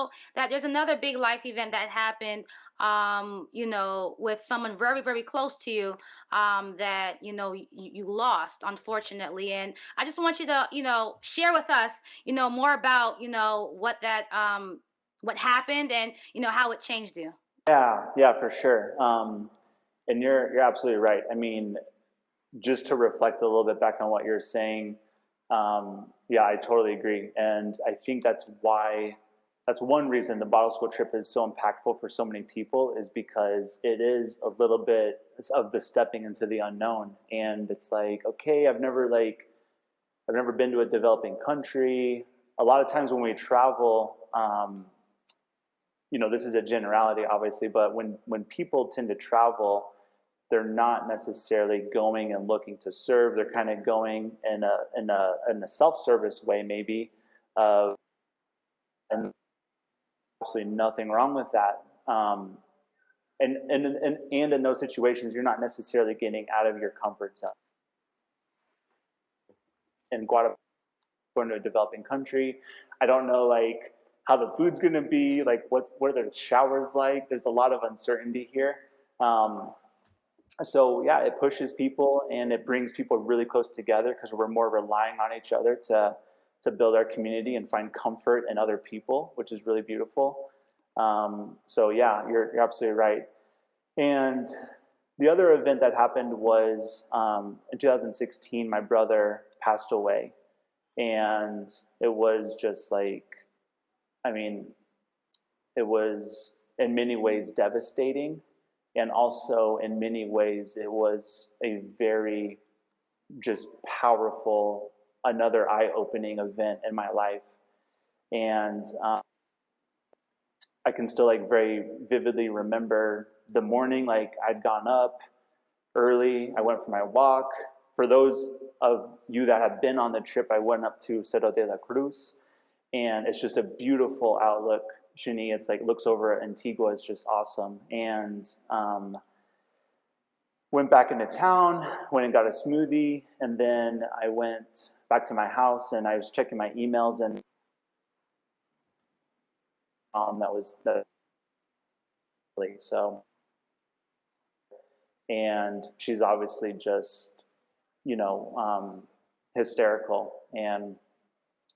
know that there's another big life event that happened, with someone very, very close to you, that, you lost, unfortunately. And I just want you to, share with us, more about, what happened and, how it changed you. Yeah, for sure. And you're absolutely right. I mean, just to reflect a little bit back on what you're saying, yeah, I totally agree, and I think that's one reason the bottle school trip is so impactful for so many people, is because it is a little bit of the stepping into the unknown, and it's like, okay, I've never been to a developing country. A lot of times when we travel, this is a generality, obviously, but when people tend to travel, they're not necessarily going and looking to serve. They're kind of going in a self-service way, maybe, and absolutely nothing wrong with that. And in those situations, you're not necessarily getting out of your comfort zone. In Guatemala, going to a developing country, I don't know how the food's going to be, what are the showers like. There's a lot of uncertainty here. So yeah, it pushes people and it brings people really close together because we're more relying on each other to build our community and find comfort in other people, which is really beautiful. So yeah, you're absolutely right. And the other event that happened was in 2016, my brother passed away, and it was just it was in many ways devastating. And also, in many ways, it was a very just powerful, another eye-opening event in my life. And I can still very vividly remember the morning. I'd gone up early. I went for my walk. For those of you that have been on the trip, I went up to Cerro de la Cruz, and it's just a beautiful outlook. Shani, it's looks over Antigua. It's just awesome. And went back into town, went and got a smoothie, and then I went back to my house and I was checking my emails, and that so, and she's obviously just hysterical, and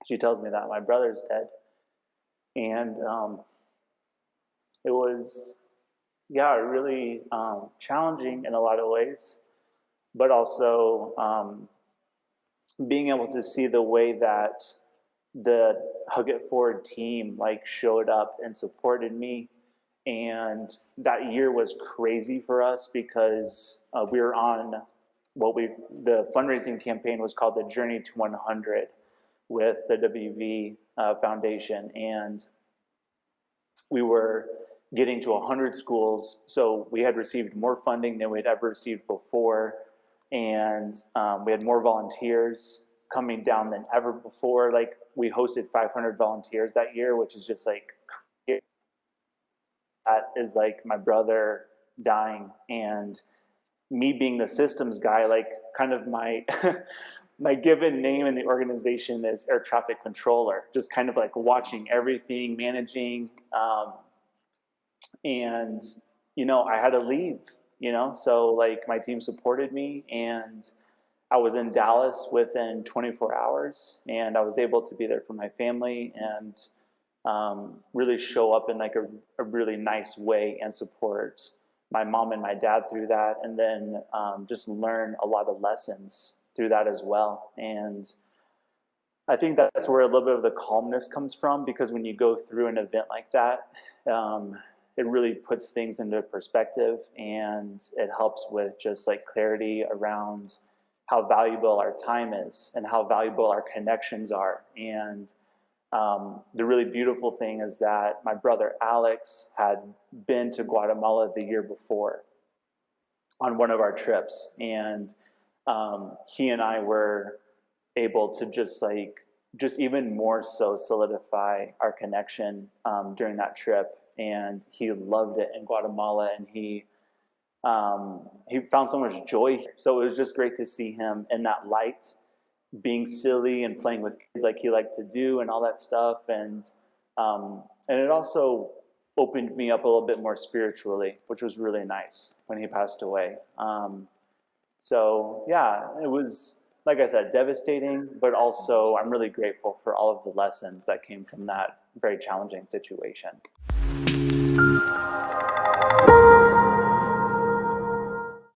she tells me that my brother's dead. And it was, yeah, really challenging in a lot of ways, but also being able to see the way that the Hug It Forward team showed up and supported me. And that year was crazy for us because we were on the fundraising campaign was called the Journey to 100 with the WV Foundation, and we were getting to 100 schools. So we had received more funding than we'd ever received before, and we had more volunteers coming down than ever before. We hosted 500 volunteers that year, which is just that is my brother dying, and me being the systems guy, kind of my my given name in the organization is air traffic controller, just kind of watching everything, managing, and I had to leave, so my team supported me, and I was in Dallas within 24 hours, and I was able to be there for my family and really show up in a really nice way and support my mom and my dad through that, and then just learn a lot of lessons through that as well. And I think that's where a little bit of the calmness comes from, because when you go through an event like that, it really puts things into perspective, and it helps with just clarity around how valuable our time is and how valuable our connections are. And the really beautiful thing is that my brother Alex had been to Guatemala the year before on one of our trips, and he and I were able to just even more so solidify our connection during that trip. And he loved it in Guatemala, and he found so much joy here. So it was just great to see him in that light, being silly and playing with kids like he liked to do and all that stuff. And And it also opened me up a little bit more spiritually, which was really nice when he passed away. So yeah, it was, like I said, devastating, but also I'm really grateful for all of the lessons that came from that very challenging situation.